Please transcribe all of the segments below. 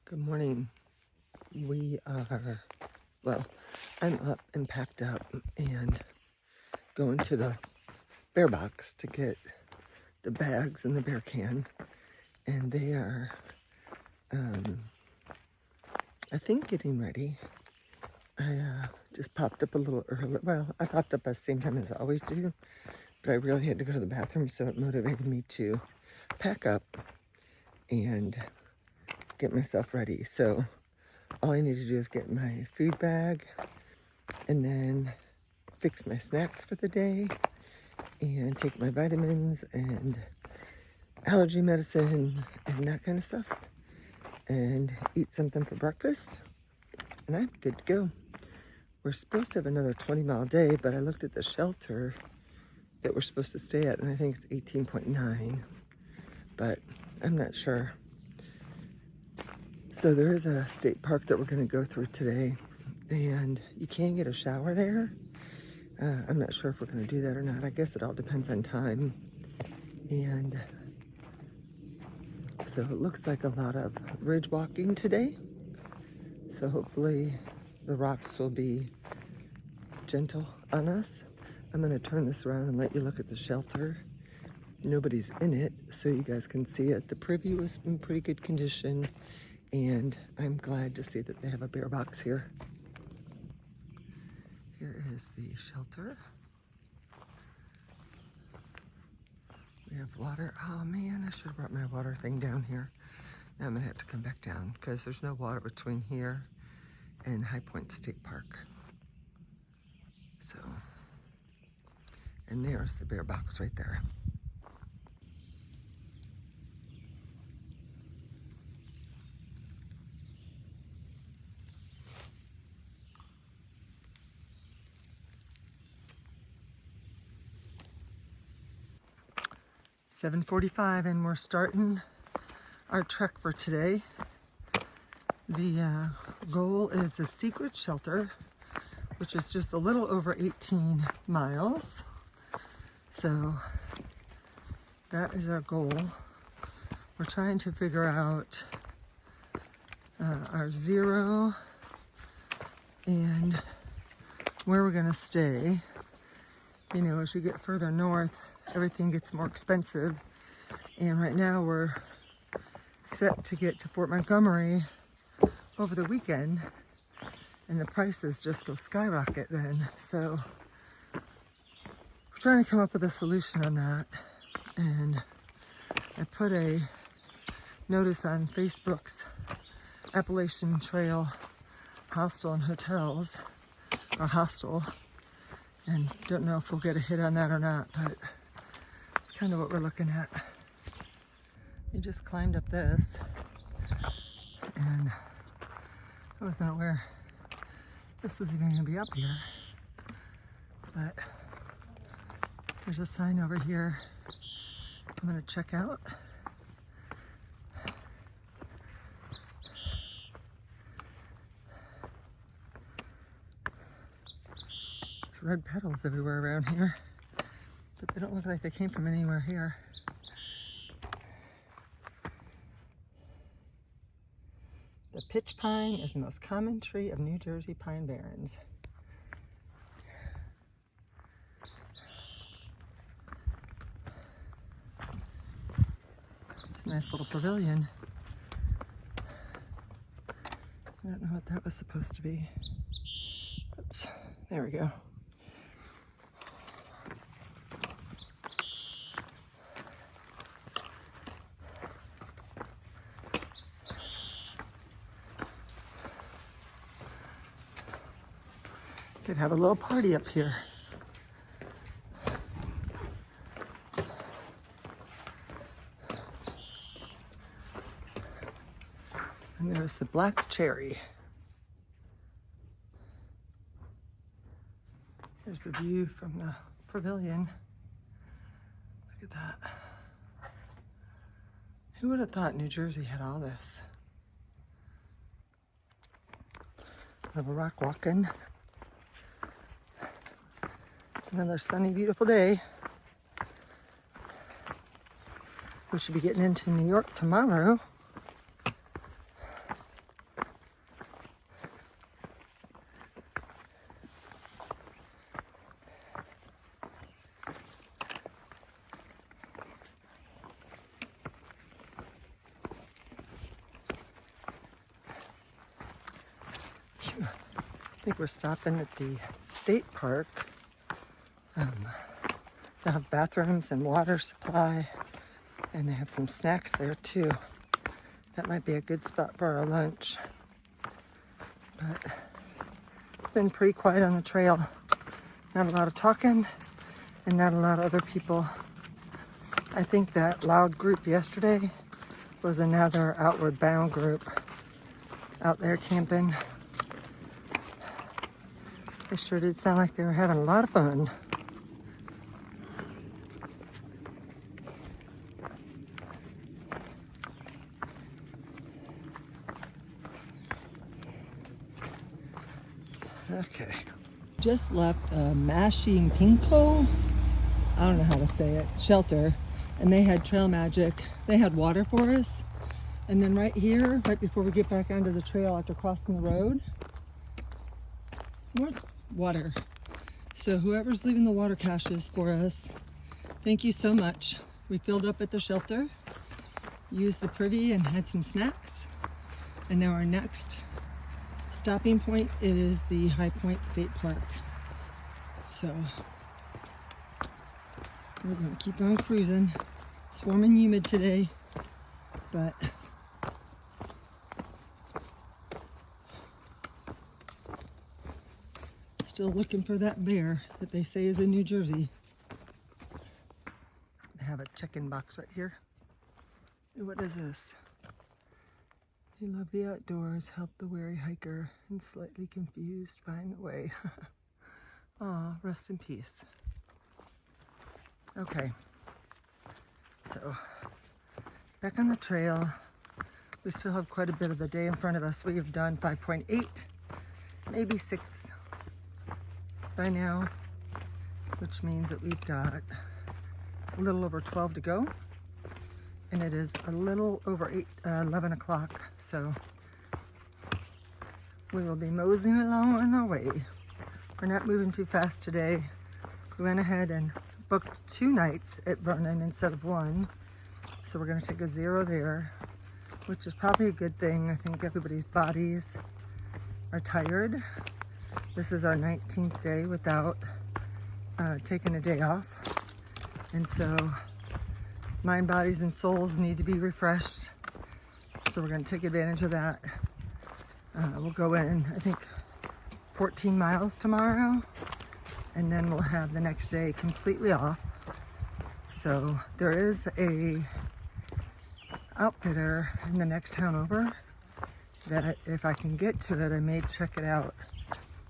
Good morning. We are, well, I'm up and packed up and going to the bear box to get the bags and the bear can. And they are, I think, getting ready. I just popped up a little early. Well, I popped up at the same time as I always do, but I really had to go to the bathroom, so it motivated me to pack up and get myself ready. So all I need to do is get my food bag and then fix my snacks for the day and take my vitamins and allergy medicine and that kind of stuff and eat something for breakfast, and I'm good to go. We're supposed to have another 20-mile day, but I looked at the shelter that we're supposed to stay at and I think it's 18.9, but I'm not sure. So there is a state park that we're going to go through today, and you can get a shower there. I'm not sure if we're going to do that or not. I guess it all depends on time. And so it looks like a lot of ridge walking today. So hopefully the rocks will be gentle on us. I'm going to turn this around and let you look at the shelter. Nobody's in it, so you guys can see it. The preview is in pretty good condition, and I'm glad to see that they have a bear box here. Here is the shelter. We have water. Oh man, I should have brought my water thing down here. Now I'm gonna have to come back down because there's no water between here and High Point State Park. So, and there's the bear box right there. (7:45) and we're starting our trek for today. The goal is the secret shelter, which is just a little over 18 miles. So that is our goal. We're trying to figure out our zero and where we're gonna stay. You know, as you get further north, everything gets more expensive. And right now we're set to get to Fort Montgomery over the weekend, and the prices just go skyrocket then. So we're trying to come up with a solution on that. And I put a notice on Facebook's Appalachian Trail Hostel and Hotels, or hostel, and don't know if we'll get a hit on that or not, but it's kind of what we're looking at. We just climbed up this, and I wasn't aware this was even gonna be up here, but there's a sign over here I'm gonna check out. There's red petals everywhere around here, but they don't look like they came from anywhere here. The pitch pine is the most common tree of New Jersey pine barrens. It's a nice little pavilion. I don't know what that was supposed to be. Oops, there we go. Could have a little party up here. And there's the black cherry. Here's the view from the pavilion. Look at that. Who would have thought New Jersey had all this? Little rock walking. It's another sunny, beautiful day. We should be getting into New York tomorrow. think we're stopping at the state park. They have bathrooms and water supply, and they have some snacks there too. That might be a good spot for our lunch. But it's been pretty quiet on the trail. Not a lot of talking and not a lot of other people. I think that loud group yesterday was another outward bound group out there camping. They sure did sound like they were having a lot of fun. Okay. Just left Mashing Pinko, I don't know how to say it, shelter, and they had Trail Magic. They had water for us. And then right here, right before we get back onto the trail after crossing the road, more water. So whoever's leaving the water caches for us, thank you so much. We filled up at the shelter, used the privy and had some snacks. And now our next stopping point is the High Point State Park. So we're gonna keep on cruising. It's warm and humid today, but still looking for that bear that they say is in New Jersey. They have a check-in box right here. And what is this? You love the outdoors, help the weary hiker, and slightly confused find the way. Aw, rest in peace. Okay, so back on the trail. We still have quite a bit of the day in front of us. We have done 5.8, maybe 6 by now, which means that we've got a little over 12 to go. And it is a little over 11 o'clock, so we will be moseying along on our way. We're not moving too fast today. We went ahead and booked 2 nights at Vernon instead of 1, so we're going to take a 0 there, which is probably a good thing. I think everybody's bodies are tired. This is our 19th day without taking a day off, and so mind, bodies, and souls need to be refreshed. So we're going to take advantage of that. We'll go in, I think, 14 miles tomorrow, and then we'll have the next day completely off. So there is a outfitter in the next town over that if I can get to it, I may check it out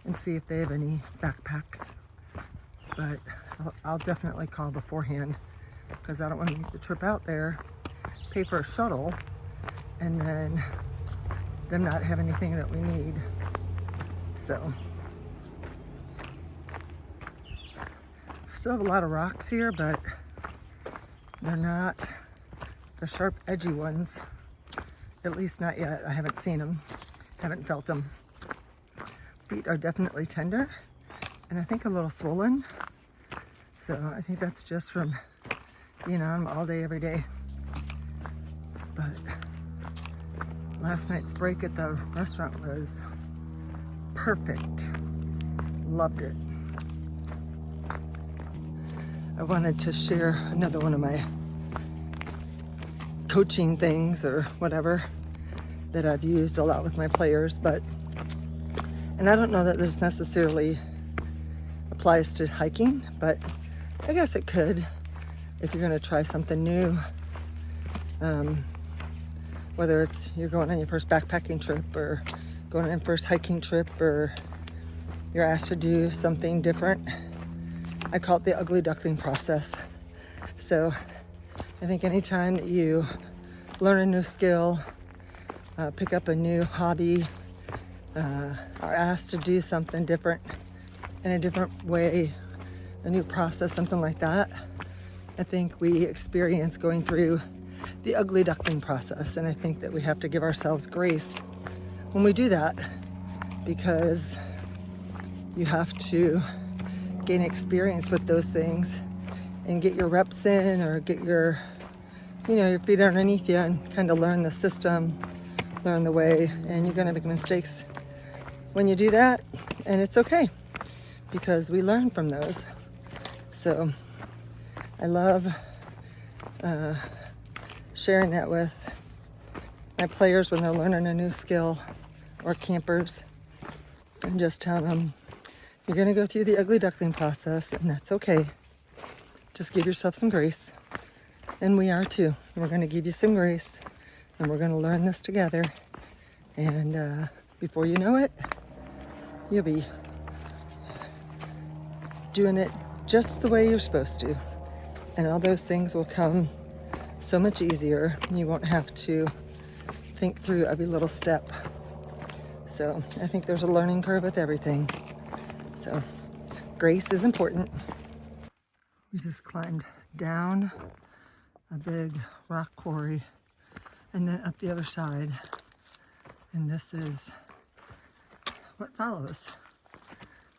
and see if they have any backpacks. But I'll definitely call beforehand, because I don't want to make the trip out there, pay for a shuttle, and then them not have anything that we need. So, still have a lot of rocks here, but they're not the sharp, edgy ones. At least not yet. I haven't seen them, haven't felt them. Feet are definitely tender, and I think a little swollen. So I think that's just from being on them all day, every day. But last night's break at the restaurant was perfect. Loved it. I wanted to share another one of my coaching things or whatever that I've used a lot with my players, and I don't know that this necessarily applies to hiking, but I guess it could. If you're going to try something new, whether it's you're going on your first backpacking trip or going on your first hiking trip, or you're asked to do something different, I call it the ugly duckling process. So I think anytime that you learn a new skill, pick up a new hobby, are asked to do something different in a different way, a new process, something like that, I think we experience going through the ugly duckling process. And I think that we have to give ourselves grace when we do that, because you have to gain experience with those things and get your reps in, or get your feet underneath you and kind of learn the system, learn the way. And you're going to make mistakes when you do that, and it's okay because we learn from those. So I love sharing that with my players when they're learning a new skill, or campers, and just tell them, you're gonna go through the ugly duckling process, and that's okay. Just give yourself some grace. And we are too. We're gonna give you some grace, and we're gonna learn this together. And before you know it, you'll be doing it just the way you're supposed to. And all those things will come so much easier. You won't have to think through every little step. So I think there's a learning curve with everything. So grace is important. We just climbed down a big rock quarry and then up the other side. And this is what follows.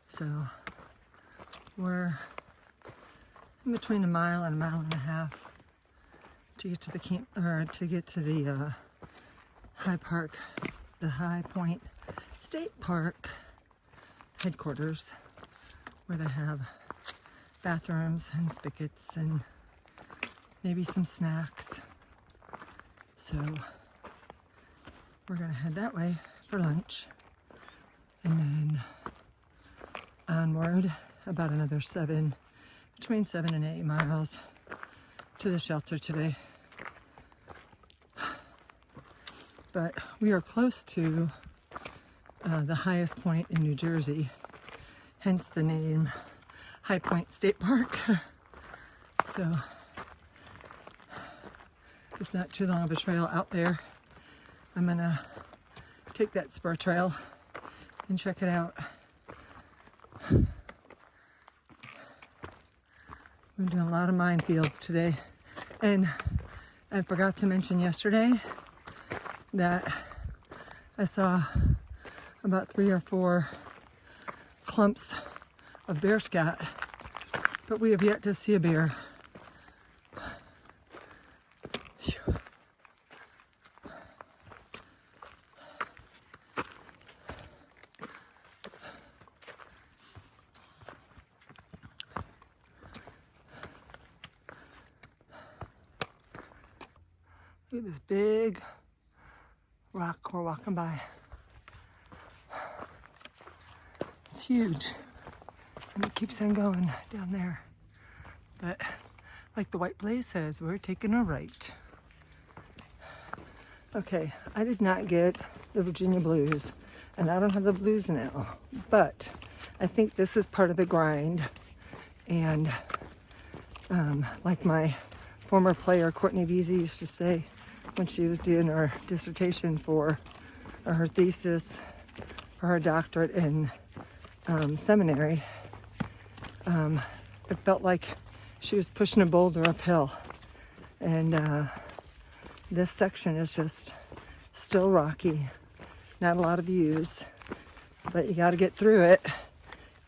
So we're in between a mile and a half to get to the camp, or to get to the High Point State Park headquarters, where they have bathrooms and spigots and maybe some snacks. So we're gonna head that way for lunch, and then onward about another between 7 and 8 miles to the shelter today. But we are close to the highest point in New Jersey, hence the name High Point State Park. So it's not too long of a trail out there. I'm gonna take that spur trail and check it out. We're doing a lot of minefields today. And I forgot to mention yesterday that I saw about 3 or 4 clumps of bear scat, but we have yet to see a bear. Phew. Look at this big rock we're walking by. It's huge, and it keeps on going down there. But like the white blaze says, we're taking a right. Okay, I did not get the Virginia blues, and I don't have the blues now, but I think this is part of the grind. And like my former player Courtney Veazey used to say when she was doing her dissertation for, or her thesis for her doctorate in seminary, it felt like she was pushing a boulder uphill. And this section is just still rocky, not a lot of views, but you got to get through it,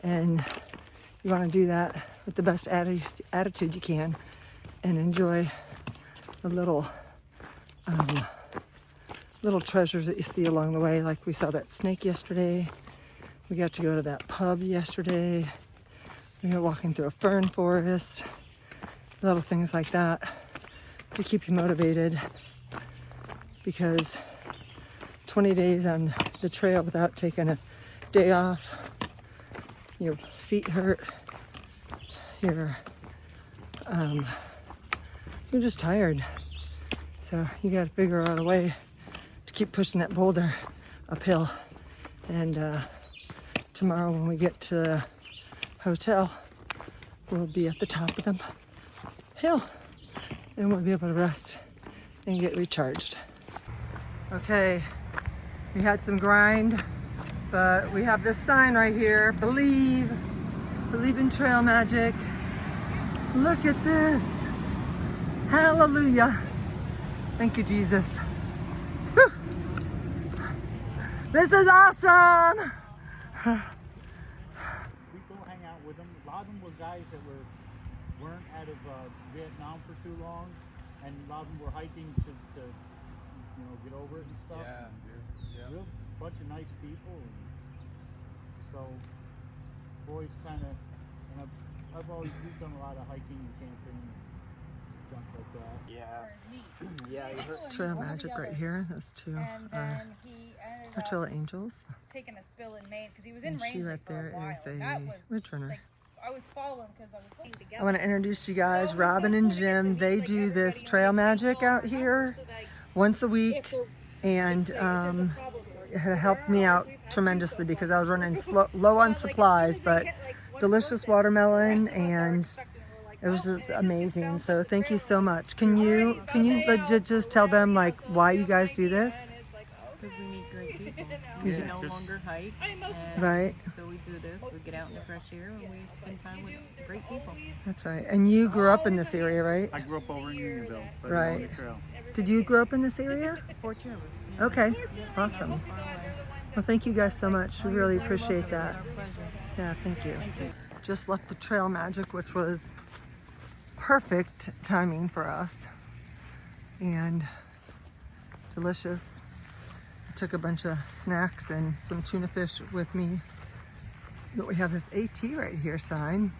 and you want to do that with the best attitude you can, and enjoy the little treasures that you see along the way. Like we saw that snake yesterday. We got to go to that pub yesterday. We were walking through a fern forest. Little things like that to keep you motivated, because 20 days on the trail without taking a day off, your feet hurt, you're just tired. So you got to figure out a way to keep pushing that boulder uphill. And tomorrow when we get to the hotel, we'll be at the top of the hill, and we'll be able to rest and get recharged. Okay, we had some grind, but we have this sign right here: believe in trail magic. Look at this. Hallelujah. Thank you, Jesus. Whew. This is awesome. We go hang out with them. A lot of them were guys that weren't out of Vietnam for too long, and a lot of them were hiking to get over it and stuff. Yeah. Real bunch of nice people. And So boys kind of, and we've done a lot of hiking and camping and stuff like that. Yeah. Yeah, you heard. Trail Magic right here. Those two are our Trail Angels. Taking a spill in Maine because he was in And she Rangeley right for a there while. is And that a was ridge runner. like, I was following because I was looking together. I want to introduce you guys, Robin and Jim. They do this Trail Magic out here once a week, and it helped me out tremendously because I was running low on supplies, but delicious watermelon, and it was just amazing. So thank you so much. Can you just tell them like why you guys do this? Because we meet great people. We no longer hike, and Right. so we do this. We get out in the fresh air and we spend time with great people. That's right. And you grew up in this area, right? I grew up over in Unionville, right Right. along the trail. Did you grow up in this area? Fort Jervis. Yeah. Okay, awesome. Not far away. Well, thank you guys so much. We really You're appreciate welcome. that. It's our pleasure. Yeah, thank you. Just left the Trail Magic, which was perfect timing for us and delicious. I took a bunch of snacks and some tuna fish with me. But we have this AT right here sign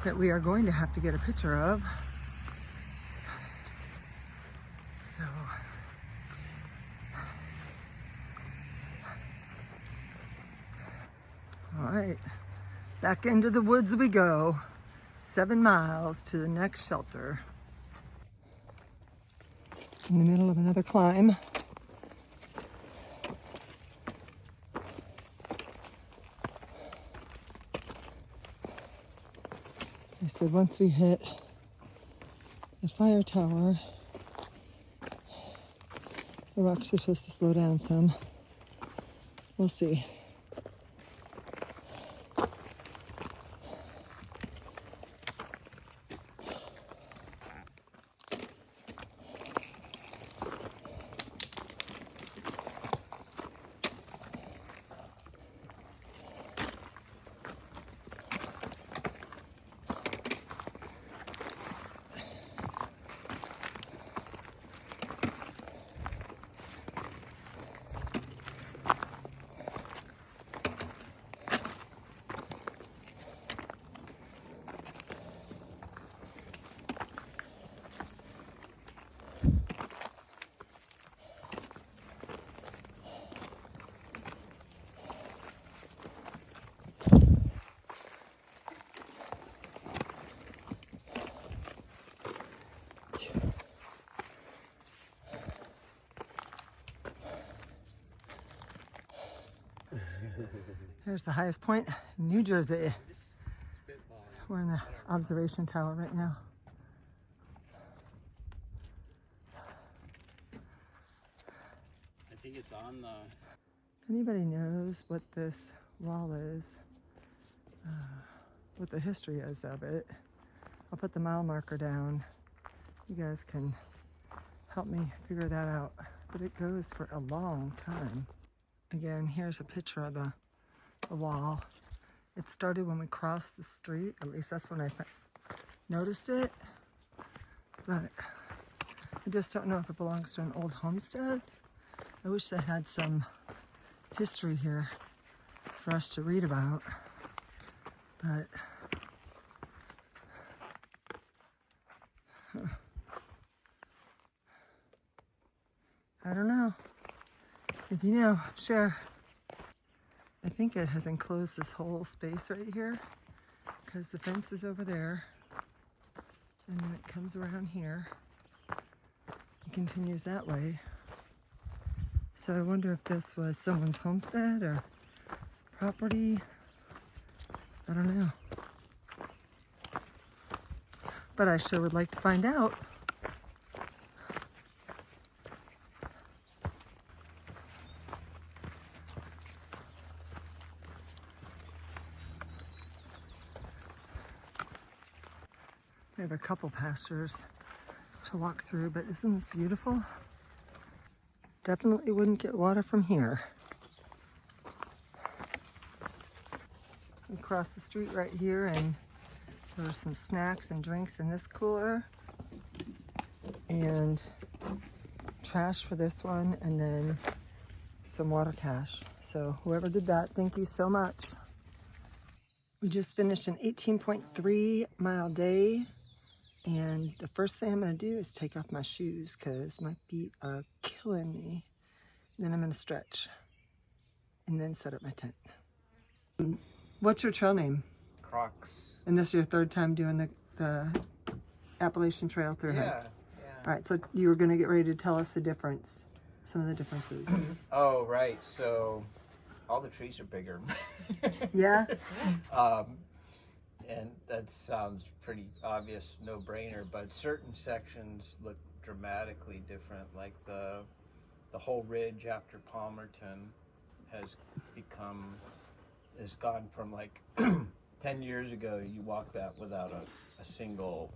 that we are going to have to get a picture of. So all right, back into the woods we go. 7 miles to the next shelter. In the middle of another climb. I said once we hit the fire tower, the rocks are supposed to slow down some. We'll see. There's the highest point in New Jersey. We're in the observation tower right now. I think it's on the. If anybody knows what this wall is, what the history is of it, I'll put the mile marker down. You guys can help me figure that out. But it goes for a long time. Again, here's a picture of the wall. It started when we crossed the street. At least that's when I noticed it. But I just don't know if it belongs to an old homestead. I wish they had some history here for us to read about. But I don't know. If you know, share. I think it has enclosed this whole space right here because the fence is over there, and then it comes around here and continues that way. So I wonder if this was someone's homestead or property. I don't know. But I sure would like to find out. We have a couple pastures to walk through, but isn't this beautiful? Definitely wouldn't get water from here. We crossed the street right here, and there were some snacks and drinks in this cooler, and trash for this one, and then some water cache. So whoever did that, thank you so much. We just finished an 18.3 mile day, and the first thing I'm going to do is take off my shoes because my feet are killing me. Then I'm going to stretch and then set up my tent. What's your trail name? Crocs. And this is your third time doing the Appalachian Trail through hike? Yeah. All right, so you were going to get ready to tell us the difference, some of the differences. Oh, right. So all the trees are bigger. Yeah? And that sounds pretty obvious, no-brainer, but certain sections look dramatically different, like the whole ridge after Palmerton has gone from like 10 years ago, you walk that without a single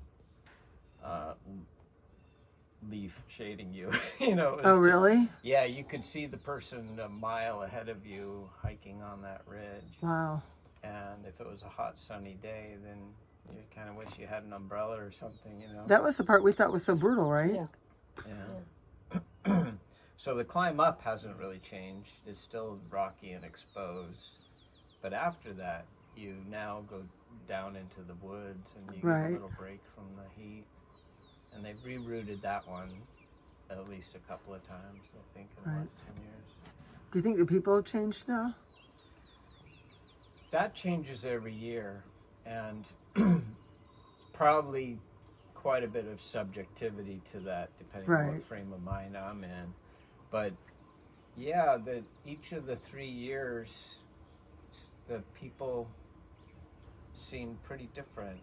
leaf shading you. You know. It was Oh, really? Yeah, you could see the person a mile ahead of you hiking on that ridge. Wow. And if it was a hot sunny day, then you kind of wish you had an umbrella or something, you know. That was the part we thought was so brutal, right? Yeah. So the climb up hasn't really changed. It's still rocky and exposed. But after that, you now go down into the woods and you get a little break from the heat. And they've rerouted that one at least a couple of times, I think, in the last 10 years. Do you think the people have changed now? That changes every year, and it's probably quite a bit of subjectivity to that, depending on what frame of mind I'm in. But yeah, each of the 3 years, the people seem pretty different.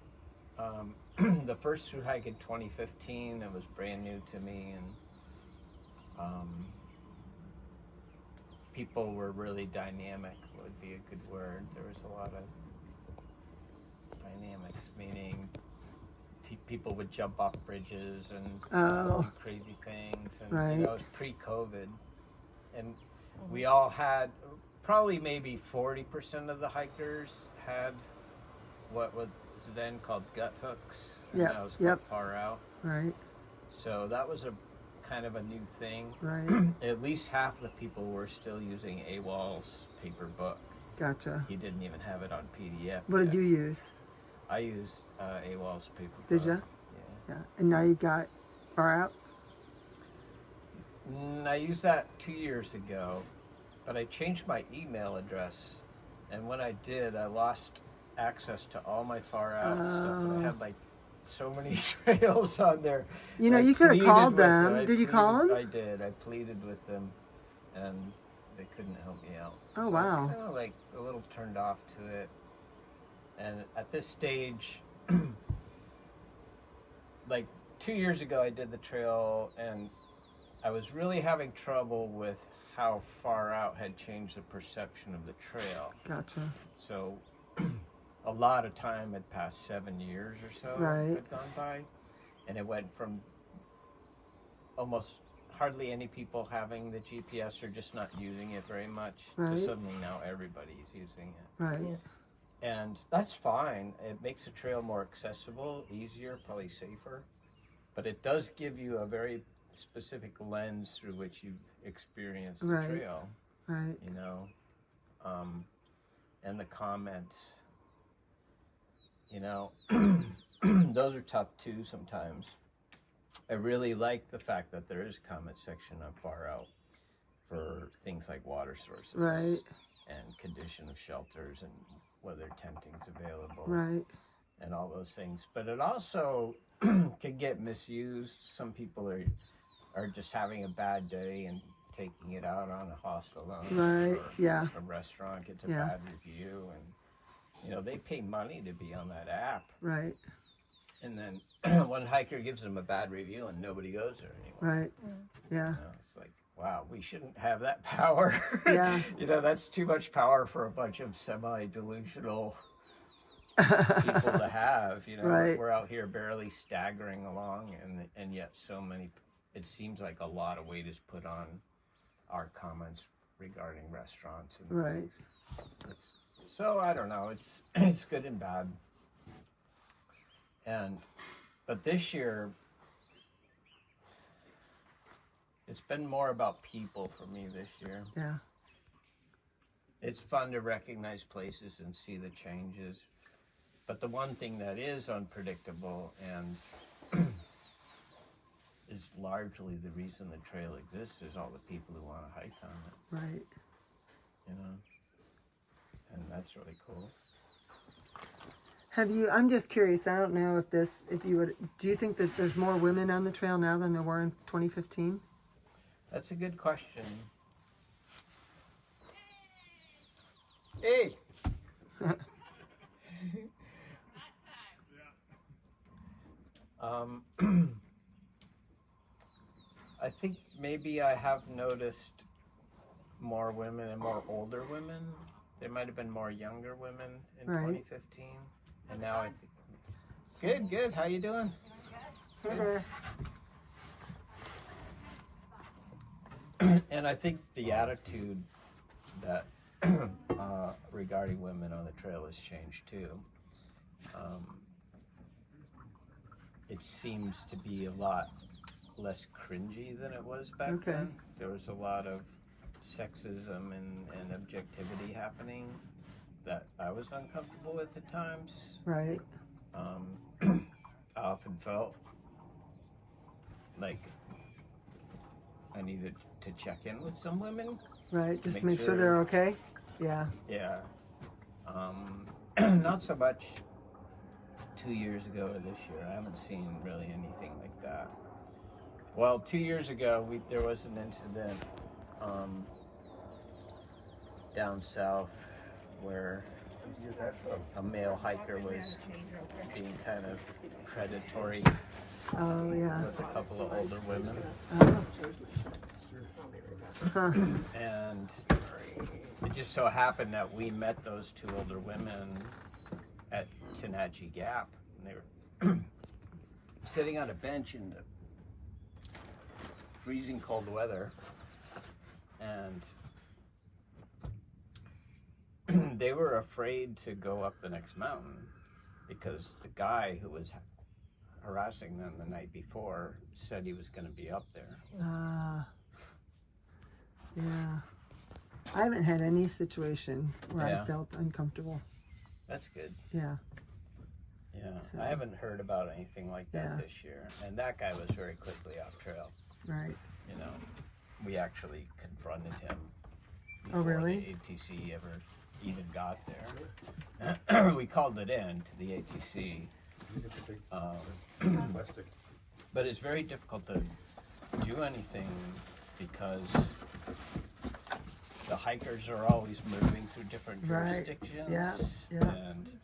The first through hike in 2015, it was brand new to me, and people were really dynamic, would be a good word. There was a lot of dynamics, meaning people would jump off bridges and do crazy things. And you know, it was pre-COVID. And we all had, probably maybe 40% of the hikers had what was then called gut hooks. And that was quite far out. Right. So that was a kind of a new thing. Right. At least half the people were still using AWOL's paper book. Gotcha. He didn't even have it on PDF. What did you use? I used AWOL's paper book. Did you? Yeah. And now you got far out? I used that 2 years ago, but I changed my email address. And when I did, I lost access to all my far out stuff. And I had like so many trails on there. You know, you could have called them. Did you call them? I did. I pleaded with them, and they couldn't help me out. Oh, so wow. I'm kind of like a little turned off to it. And at this stage, like 2 years ago, I did the trail, and I was really having trouble with how far out had changed the perception of the trail. Gotcha. So a lot of time had passed, 7 years or so had gone by, and it went from almost hardly any people having the GPS or just not using it very much to suddenly now everybody's using it. Right. And that's fine. It makes the trail more accessible, easier, probably safer, but it does give you a very specific lens through which you experience the trail. Right. You know, and the comments. You know, those are tough too sometimes. I really like the fact that there is a comment section on Far Out for things like water sources and condition of shelters and whether tenting's available and all those things. But it also can get misused. Some people are just having a bad day and taking it out on a hostel owner or a restaurant gets a bad review, and you know, they pay money to be on that app. Right. And then one hiker gives them a bad review and nobody goes there anymore. Right. Yeah. You know, it's like, wow, we shouldn't have that power. Yeah. You know, that's too much power for a bunch of semi-delusional people to have. You know, we're out here barely staggering along, and yet so many, it seems like a lot of weight is put on our comments regarding restaurants. And so I don't know. It's good and bad. But this year, it's been more about people for me this year. Yeah. It's fun to recognize places and see the changes, But the one thing that is unpredictable and is largely the reason the trail exists is all the people who want to hike on it, Right. you know? And that's really cool. Have you, I'm just curious, I don't know if you would, do you think that there's more women on the trail now than there were in 2015? That's a good question. Hey! I think maybe I have noticed more women and more older women. There might have been more younger women in Right. 2015, and now I think. Good. How you doing? Good. And I think the attitude that regarding women on the trail has changed too. It seems to be a lot less cringy than it was back Okay. then. There was a lot of sexism and objectivity happening that I was uncomfortable with at times. Right. I often felt like I needed to check in with some women. Right. Just Make make sure sure- they're okay. Yeah. Yeah. Not so much 2 years ago or this year. I haven't seen really anything like that. Well, 2 years ago, there was an incident down south where a male hiker was being kind of predatory Oh, yeah. with a couple of older women. Oh. Huh. And it just so happened that we met those two older women at Tenatchee Gap. And they were sitting on a bench in the freezing cold weather. And they were afraid to go up the next mountain because the guy who was harassing them the night before said he was going to be up there. Yeah. I haven't had any situation where Yeah. I felt uncomfortable. That's good. Yeah. Yeah, So- I haven't heard about anything like that Yeah. this year. And that guy was very quickly off trail. Right. You know, we actually confronted him Oh, before really? the ATC ever even got there. We called it in to the ATC. But it's very difficult to do anything because the hikers are always moving through different Right. jurisdictions. Yeah. And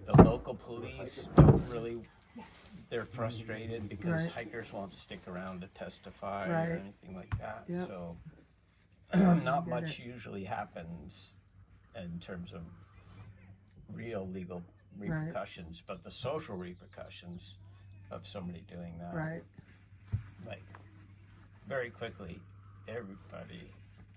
the local police don't really, they're frustrated because Right. hikers won't stick around to testify Right. or anything like that. Yep. So get not much it. usually happens in terms of real legal repercussions, but the social repercussions of somebody doing that, Right. like very quickly, everybody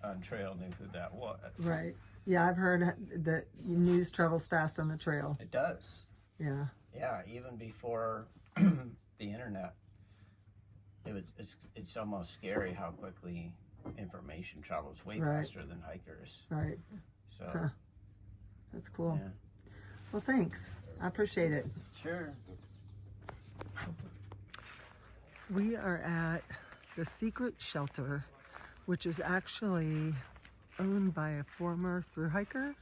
on trail knew who that was. Right. Yeah, I've heard that news travels fast on the trail. It does. Yeah. Yeah, even before the internet, it's almost scary how quickly information travels way Right. faster than hikers. Right. So Huh. That's cool. yeah, Well, thanks. I appreciate it. sure. We are at the Secret Shelter, which is actually owned by a former thru hiker.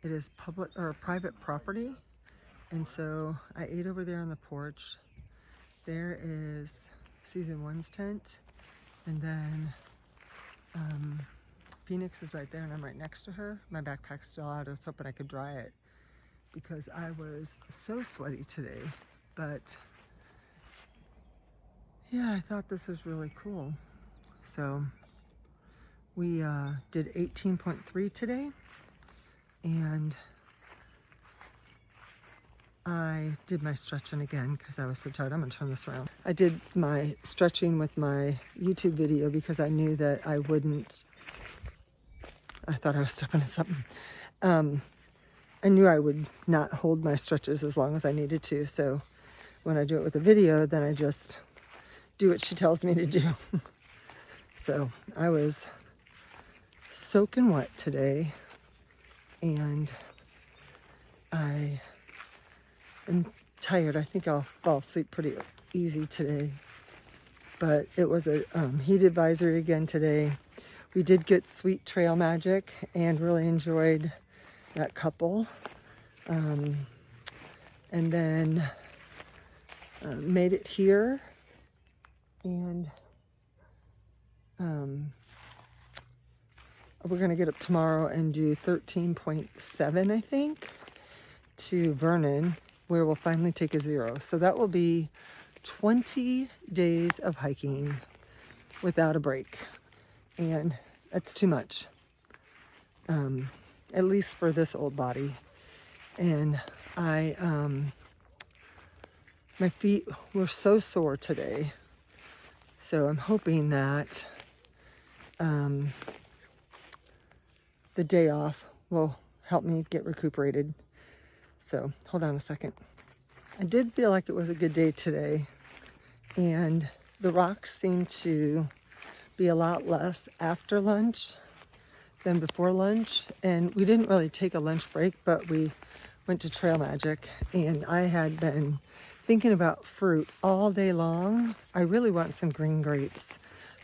It is public or private property. And so I ate over there on the porch. There is season 1's tent. And then Phoenix is right there and I'm right next to her. My backpack's still out. I was hoping I could dry it because I was so sweaty today. But yeah, I thought this was really cool. So we did 18.3 today, and I did my stretching again because I was so tired. I'm gonna turn this around. I did my stretching with my YouTube video because I knew that I wouldn't, I thought I was stepping in something. I knew I would not hold my stretches as long as I needed to. So when I do it with a video, then I just do what she tells me to do. So I was soaking wet today, and I I'm tired. I think I'll fall asleep pretty easy today. But it was a heat advisory again today. We did get Sweet Trail Magic and really enjoyed that couple. And then made it here. And we're going to get up tomorrow and do 13.7, I think, to Vernon, where we'll finally take a 0. So that will be 20 days of hiking without a break. And that's too much, at least for this old body. And my feet were so sore today. So I'm hoping that the day off will help me get recuperated. So hold on a second. I did feel like it was a good day today, and the rocks seemed to be a lot less after lunch than before lunch. And we didn't really take a lunch break, but we went to Trail Magic, and I had been thinking about fruit all day long. I really want some green grapes,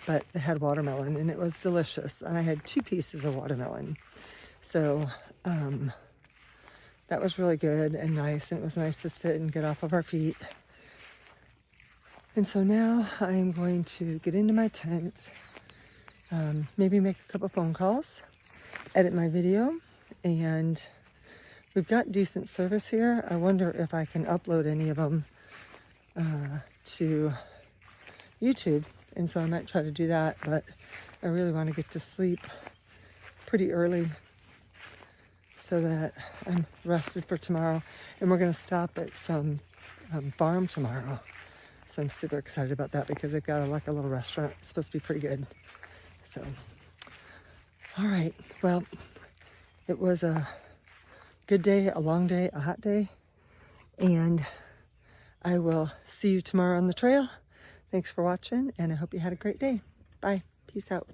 but they had watermelon and it was delicious. And I had 2 pieces of watermelon. So that was really good and nice. And it was nice to sit and get off of our feet. And so now I'm going to get into my tent, maybe make a couple phone calls, edit my video, and we've got decent service here. I wonder if I can upload any of them to YouTube. And so I might try to do that, but I really want to get to sleep pretty early so that I'm rested for tomorrow. And we're going to stop at some farm tomorrow. So I'm super excited about that because they've got like a little restaurant. It's supposed to be pretty good. So, all right. Well, it was a good day, a long day, a hot day. And I will see you tomorrow on the trail. Thanks for watching, and I hope you had a great day. Bye. Peace out.